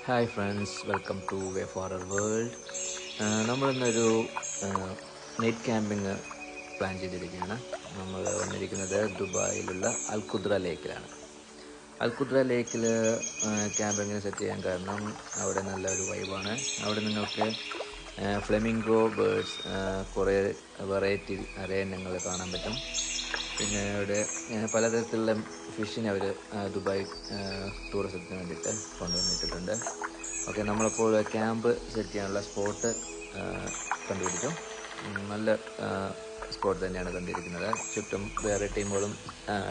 Hi friends, welcome to Way for a World. നമ്മളിന്നൊരു night camping plan ചെയ്തിരിക്കുകയാണ്. നമ്മൾ വന്നിരിക്കുന്നത് ദുബായിലുള്ള അൽഖുദ്ര ലേക്കിലാണ്. അൽഖുദ്ര ലേക്കിൽ ക്യാമ്പിങ്ങിന് സെറ്റ് ചെയ്യാൻ കാരണം അവിടെ നല്ലൊരു വൈബാണ്. അവിടെ നിങ്ങൾക്ക് ഫ്ലെമിംഗോ ബേർഡ്സ്, കുറേ വെറൈറ്റി അരയന്നങ്ങൾ കാണാൻ പറ്റും. പിന്നെ അവിടെ പലതരത്തിലുള്ള ഫിഷിനെ അവർ ദുബായ് ടൂറിസത്തിന് വേണ്ടിയിട്ട് കൊണ്ടുവന്നിട്ടിട്ടുണ്ട്. ഓക്കെ, നമ്മളപ്പോൾ ക്യാമ്പ് സെറ്റ് ചെയ്യാനുള്ള സ്പോട്ട് കണ്ടുപിടിച്ചു. നല്ല സ്പോട്ട് തന്നെയാണ് കണ്ടിരിക്കുന്നത്. ചുറ്റും വേറെ ടീമുകളും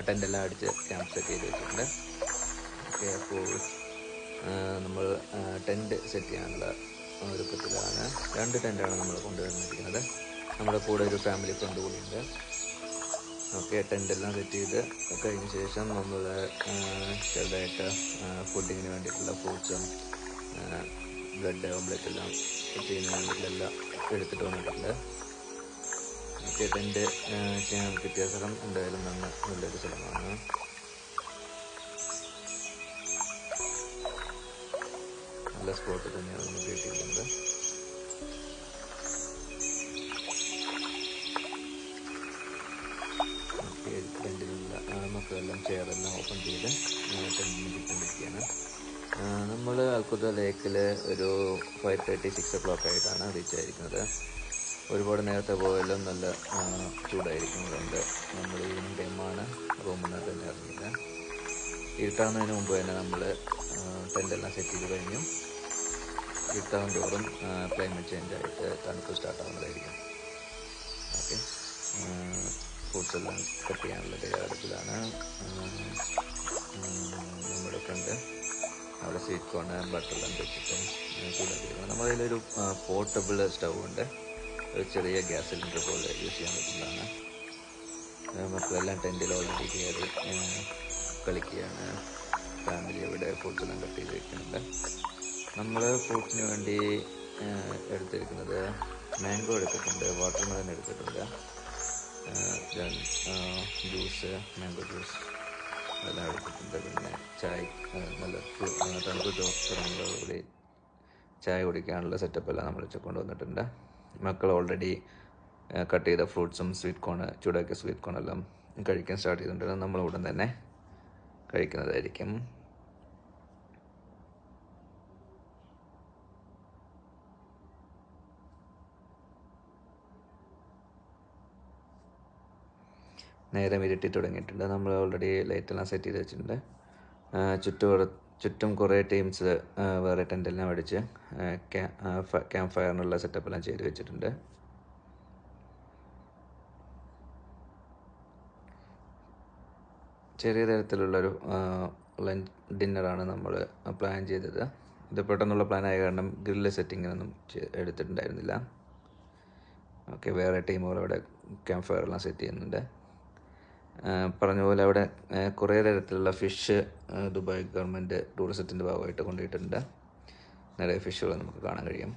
ടെൻ്റെല്ലാം അടിച്ച് ക്യാമ്പ് സെറ്റ് ചെയ്ത് വെച്ചിട്ടുണ്ട്. ഓക്കെ, അപ്പോൾ നമ്മൾ ടെൻറ്റ് സെറ്റ് ചെയ്യാനുള്ള ഒരുക്കത്തിലാണ്. 2 ടെൻ്റാണ് നമ്മൾ കൊണ്ടുവന്നിരിക്കുന്നത്. നമ്മുടെ കൂടെ ഒരു ഫാമിലി ഫ്രണ്ട് കൂടിയുണ്ട്. ഓക്കെ, ടെൻ്റെല്ലാം സെറ്റ് ചെയ്ത് കഴിഞ്ഞ ശേഷം നമ്മൾ ചെറുതായിട്ട് ഫുഡിങ്ങിന് വേണ്ടിയിട്ടുള്ള ഫ്രൂട്ട്സും ബ്രെഡ് ഓംലെറ്റ് എല്ലാം ചെയ്യുന്നതിന് വേണ്ടിയിട്ടെല്ലാം എടുത്തിട്ട് വന്നിട്ടുണ്ട്. ഓക്കെ, ടെൻ്റ് ചെയ്യാൻ കിട്ടിയ സ്ഥലം എന്തായാലും നല്ലൊരു സ്ഥലമാണ്. നല്ല സ്പോട്ട് തന്നെയാണ് നമുക്ക് കിട്ടിയിരിക്കുന്നത്. ടെൻറ്റിലുള്ള മക്കളെല്ലാം ചെയറെല്ലാം ഓപ്പൺ ചെയ്ത് ടെൻറ്റിന് ചുറ്റും നിൽക്കുകയാണ്. നമ്മൾ അൽഖുദ്ര ലേക്കിൽ ഒരു 5:30, 6 o'clock ആയിട്ടാണ് റീച്ച് ആയിരിക്കുന്നത്. ഒരുപാട് നേരത്തെ പോയാലും നല്ല ചൂടായിരിക്കും. അതുകൊണ്ട് നമ്മൾ ഈവനിങ് ടൈമാണ് റൂമിൽ നിന്ന് തന്നെ ഇറങ്ങിയത്. ഇരുട്ടാവുന്നതിന് മുമ്പ് തന്നെ നമ്മൾ ടെൻ്റെല്ലാം സെറ്റ് ചെയ്ത് കഴിഞ്ഞു. ഇരുട്ടാവും തോറും ക്ലൈമറ്റ് ചേഞ്ച് ആയിട്ട് തണുപ്പ് സ്റ്റാർട്ടാവുന്നതായിരിക്കും. ഓക്കെ, ഫ്രൂട്ട്സ് എല്ലാം കട്ട് ചെയ്യാനുള്ള തയ്യാറെടുപ്പിലാണ് നമ്മുടെ ഫ്രണ്ട്. അവിടെ സ്വീറ്റ് കോൺ ബട്ടറെല്ലാം വെച്ചിട്ട് ചൂടാക്കിയിരിക്കണം. നമ്മളതിലൊരു പോർട്ടബിൾ സ്റ്റൗ ഉണ്ട്. ഒരു ചെറിയ ഗ്യാസ് സിലിണ്ടർ പോലെ യൂസ് ചെയ്യാൻ പറ്റുന്നതാണ്. മക്കളെല്ലാം ടെൻറ്റിൽ ഓൾറെഡി കയറി കളിക്കുകയാണ്. ഫാമിലി അവിടെ ഫ്രൂട്ട്സ് എല്ലാം കട്ട് ചെയ്ത് വെക്കുന്നുണ്ട്. നമ്മൾ ഫ്രൂട്ട്സിന് വേണ്ടി എടുത്തിരിക്കുന്നത് മാംഗോ എടുത്തിട്ടുണ്ട്, വാട്ടർമെലൺ എടുത്തിട്ടുണ്ട്, ജ്യൂസ്, മാംഗോ ജ്യൂസ് അതെല്ലാം എടുത്തിട്ടുണ്ട്. പിന്നെ ചായ, നല്ല തണുപ്പ് തുടങ്ങുന്നതോടുകൂടി ചായ കുടിക്കാനുള്ള സെറ്റപ്പ് എല്ലാം നമ്മൾ കൊണ്ടുവന്നിട്ടുണ്ട്. മക്കൾ ഓൾറെഡി കട്ട് ചെയ്ത ഫ്രൂട്ട്സും ചൂടാക്കിയ സ്വീറ്റ് കോണെല്ലാം കഴിക്കാൻ സ്റ്റാർട്ട് ചെയ്തിട്ടുണ്ട്. നമ്മൾ ഉടൻ തന്നെ കഴിക്കുന്നതായിരിക്കും. നേരം ഇരുട്ടി തുടങ്ങിയിട്ടുണ്ട്. നമ്മൾ ഓൾറെഡി ലൈറ്റെല്ലാം സെറ്റ് ചെയ്ത് വെച്ചിട്ടുണ്ട്. ചുറ്റും കുറേ ടീംസ് വേറെ ടെൻ്റെല്ലാം അടിച്ച് ക്യാമ്പ് ഫയറിനുള്ള സെറ്റപ്പെല്ലാം ചെയ്ത് വെച്ചിട്ടുണ്ട്. ചെറിയ തരത്തിലുള്ളൊരു ഡിന്നറാണ് നമ്മൾ പ്ലാൻ ചെയ്തത്. ഇത് പെട്ടെന്നുള്ള പ്ലാനായ കാരണം ഗ്രില്ല് സെറ്റിങ്ങിനൊന്നും എടുത്തിട്ടുണ്ടായിരുന്നില്ല. ഓക്കെ, വേറെ ടീമുകൾ അവിടെ ക്യാമ്പ് ഫയറെല്ലാം സെറ്റ് ചെയ്യുന്നുണ്ട്. പറഞ്ഞ പോലെ അവിടെ കുറേ തരത്തിലുള്ള ഫിഷ് ദുബായ് ഗവൺമെൻറ് ടൂറിസത്തിൻ്റെ ഭാഗമായിട്ട് കൊണ്ടുപോയിട്ടുണ്ട്. നിറയെ ഫിഷുകൾ നമുക്ക് കാണാൻ കഴിയും.